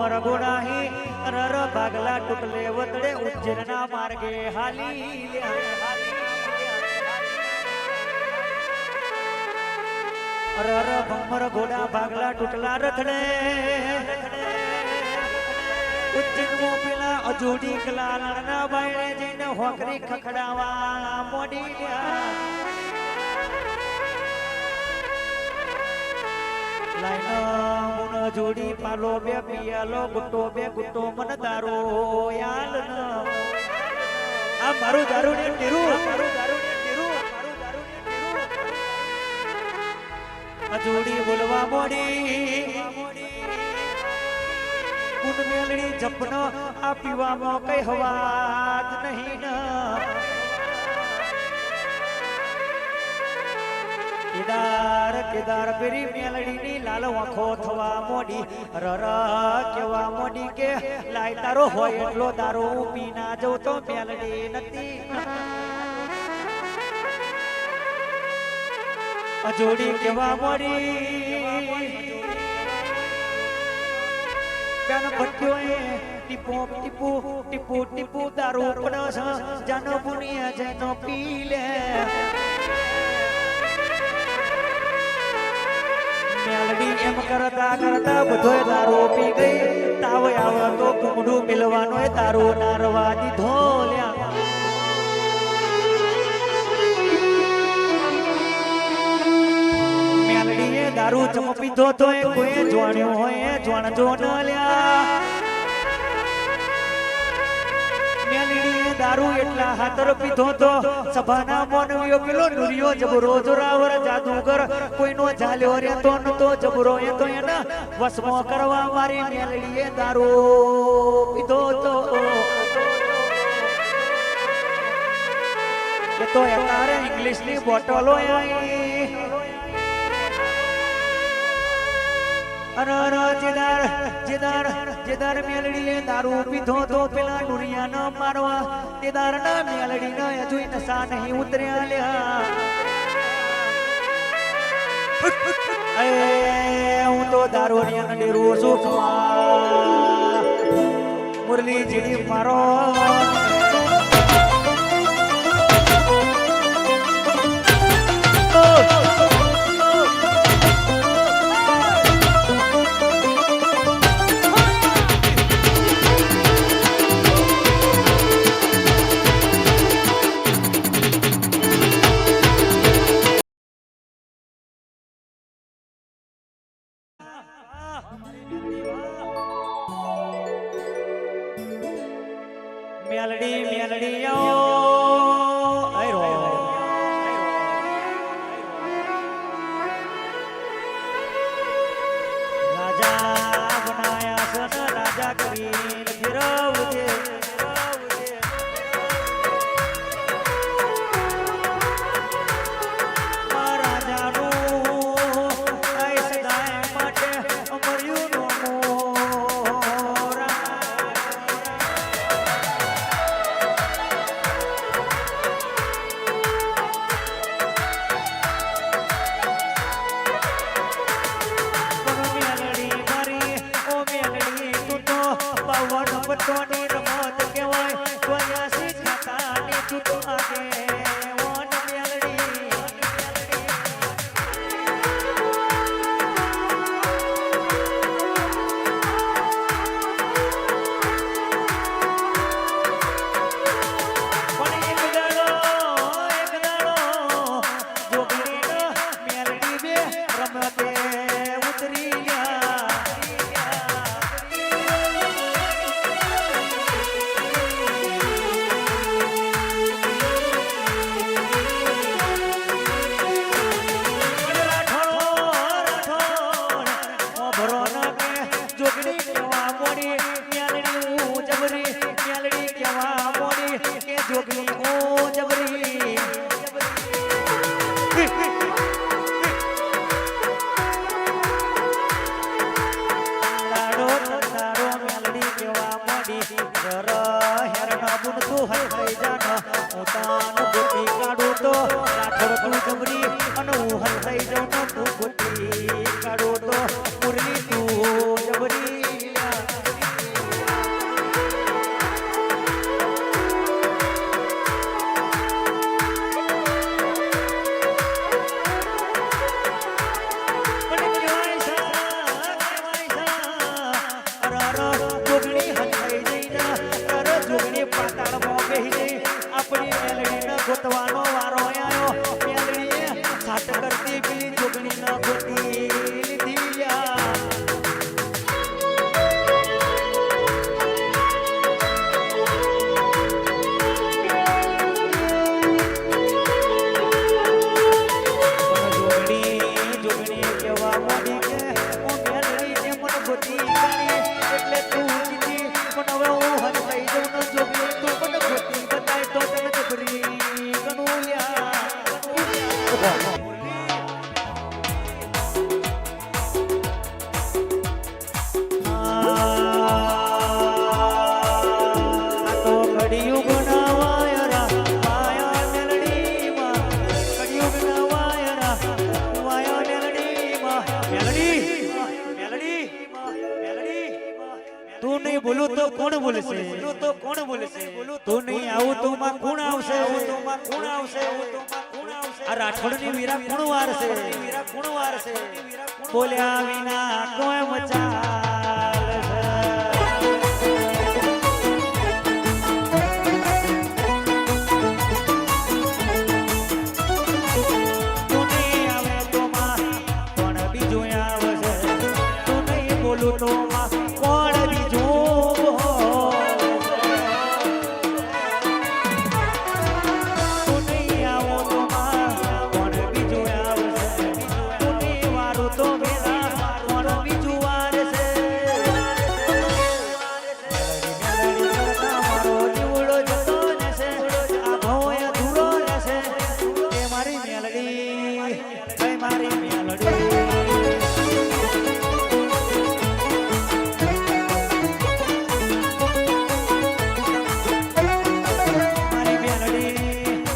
रघोड़ा रर भागला टुकले वतडे उज्जैनना मार्गे हाली रर भम्मर घोड़ा भागला टुटला रथडे उज्जैन मो पेला अजोडी कला लड़ना बायणे जઈને હોકરી ખખડાવા મોડી લાઈન મુન જોડી પાલો બે પિયાલો ગુટ્ટો મન દારો યાલ ન આ મારું દારૂ ને ટીરુ અજોડી બોલવા મોડી ગુણ મેલડી જપનો આ પીવામાં કઈ હવાત નહીં ન કેદાર પેરી મેલડી ની લાલ આંખો થવા મોડી રર કેવા મોડી કે લાય તારો હોય એટલો દારૂ પી ના જવું તો મેલડી નથી અજોડી કેવા મોડી બેન ભટ્યો ટીપુ દારૂ પડસ જાનો પુનિયા જેનો પી લે મેલડી એમ કરતા બધોય દારૂ પી ગઈ તાવ આવ તો કુમડું મિલવાનો દારૂ નારવા દીધો લ્યા મેલડીએ દારૂ ચમ પીધો તો કોઈ જોણ્યો હોય જોણજો ન લ્યા મેલડીએ દારૂ એટલા હાતર પીધો તો સભાના મોનવીઓ પેલો નુરિયો જબરો જોરાવર જાદુગર કોઈનો ઝાલ્યો રહેતો નતો જબરો એ તો એના વસમો કરવા મારી મેલડીએ દારૂ પીધો તો એ તો તારે ઇંગ્લિશની બોટલો આવી જેદાર મેલડીએ દારૂ પીધો તો પેલા નુરિયા ન મારવા તેદાર ના મેલડી ન હજુ નશા નહીં ઉતર્યા લ્યા હું તો દારૂડિયા ને ડેરો છું મુરલી જીડી મારો મેલડી રાજા બનાયા સન રાજા કરી ફિરવજે પટોની રમત કહેવાય ત્વયાસી ખાતાની ચૂટ આગે ઓન મેલડી પણ એક દાડો જોગણી મેલડી બે રમતે ઉતરી જબરી અને હું હલતાઈ જાઉં તું ગોટી કાઢો તો મુરલી કોણ બોલશે બોલું તો કોણ બોલશે તું નહીં આવું તો માં કોણ આવશે આ રાઠોડની વીરા કોણ વારશે બોલ્યા વિના કોઈ મચા